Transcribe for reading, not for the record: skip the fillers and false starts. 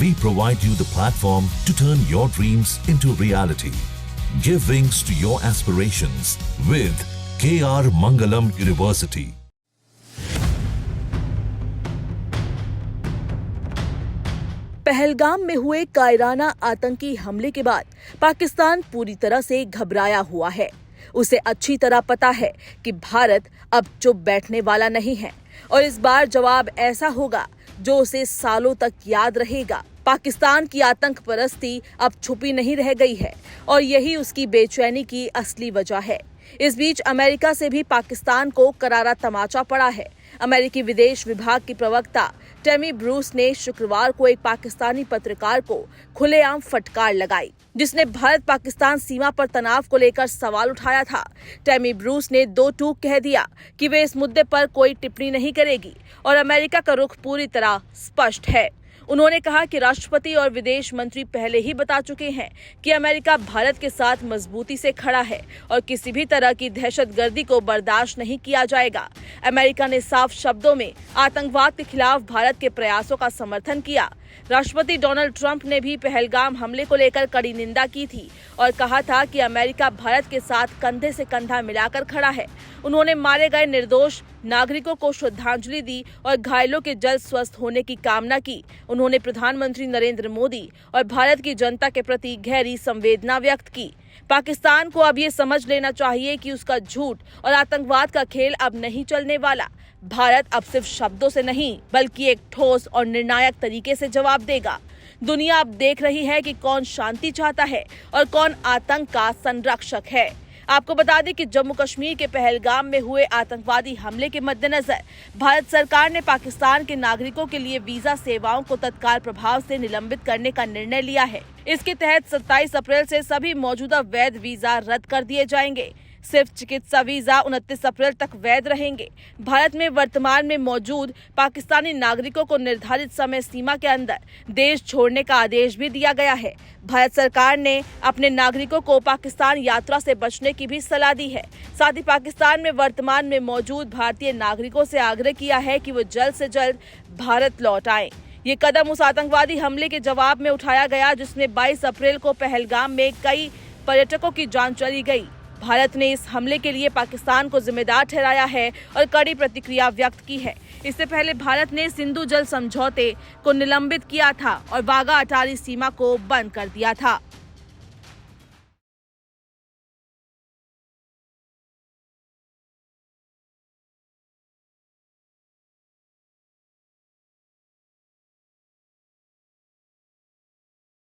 we provide you the platform to turn your dreams into reality. Give wings to your aspirations with KR Mangalam University. Pahalgam में हुए कायराना आतंकी हमले के बाद पाकिस्तान पूरी तरह से घबराया हुआ है। उसे अच्छी तरह पता है कि भारत अब चुप बैठने वाला नहीं है और इस बार जवाब ऐसा होगा जो उसे सालों तक याद रहेगा। पाकिस्तान की आतंक परस्ती अब छुपी नहीं रह गई है और यही उसकी बेचैनी की असली वजह है। इस बीच अमेरिका से भी पाकिस्तान को करारा तमाचा पड़ा है। अमेरिकी विदेश विभाग की प्रवक्ता टेमी ब्रूस ने शुक्रवार को एक पाकिस्तानी पत्रकार को खुलेआम फटकार लगाई, जिसने भारत पाकिस्तान सीमा पर तनाव को लेकर सवाल उठाया था। टेमी ब्रूस ने दो टूक कह दिया कि वे इस मुद्दे पर कोई टिप्पणी नहीं करेगी और अमेरिका का रुख पूरी तरह स्पष्ट है। उन्होंने कहा कि राष्ट्रपति और विदेश मंत्री पहले ही बता चुके हैं कि अमेरिका भारत के साथ मजबूती से खड़ा है और किसी भी तरह की दहशतगर्दी को बर्दाश्त नहीं किया जाएगा। अमेरिका ने साफ शब्दों में आतंकवाद के खिलाफ भारत के प्रयासों का समर्थन किया। राष्ट्रपति डोनाल्ड ट्रंप ने भी पहलगाम हमले को लेकर कड़ी निंदा की थी और कहा था कि अमेरिका भारत के साथ कंधे से कंधा मिलाकर खड़ा है। उन्होंने मारे गए निर्दोष नागरिकों को श्रद्धांजलि दी और घायलों के जल्द स्वस्थ होने की कामना की। उन्होंने प्रधानमंत्री नरेंद्र मोदी और भारत की जनता के प्रति गहरी संवेदना व्यक्त की। पाकिस्तान को अब ये समझ लेना चाहिए कि उसका झूठ और आतंकवाद का खेल अब नहीं चलने वाला। भारत अब सिर्फ शब्दों से नहीं बल्कि एक ठोस और निर्णायक तरीके से जवाब देगा। दुनिया अब देख रही है कि कौन शांति चाहता है और कौन आतंक का संरक्षक है। आपको बता दें कि जम्मू कश्मीर के पहलगाम में हुए आतंकवादी हमले के मद्देनजर भारत सरकार ने पाकिस्तान के नागरिकों के लिए वीजा सेवाओं को तत्काल प्रभाव से निलंबित करने का निर्णय लिया है। इसके तहत 27 अप्रैल से सभी मौजूदा वैध वीजा रद्द कर दिए जाएंगे। सिर्फ चिकित्सा वीजा 29 अप्रैल तक वैध रहेंगे। भारत में वर्तमान में मौजूद पाकिस्तानी नागरिकों को निर्धारित समय सीमा के अंदर देश छोड़ने का आदेश भी दिया गया है। भारत सरकार ने अपने नागरिकों को पाकिस्तान यात्रा से बचने की भी सलाह दी है। साथ ही पाकिस्तान में वर्तमान में मौजूद भारतीय नागरिकों से आग्रह किया है कि वो जल्द से जल्द भारत लौट आएं। ये कदम उस आतंकवादी हमले के जवाब में उठाया गया जिसमें 22 अप्रैल को पहलगाम में कई पर्यटकों की जान चली गई। भारत ने इस हमले के लिए पाकिस्तान को जिम्मेदार ठहराया है और कड़ी प्रतिक्रिया व्यक्त की है। इससे पहले भारत ने सिंधु जल समझौते को निलंबित किया था और वाघा अटारी सीमा को बंद कर दिया था।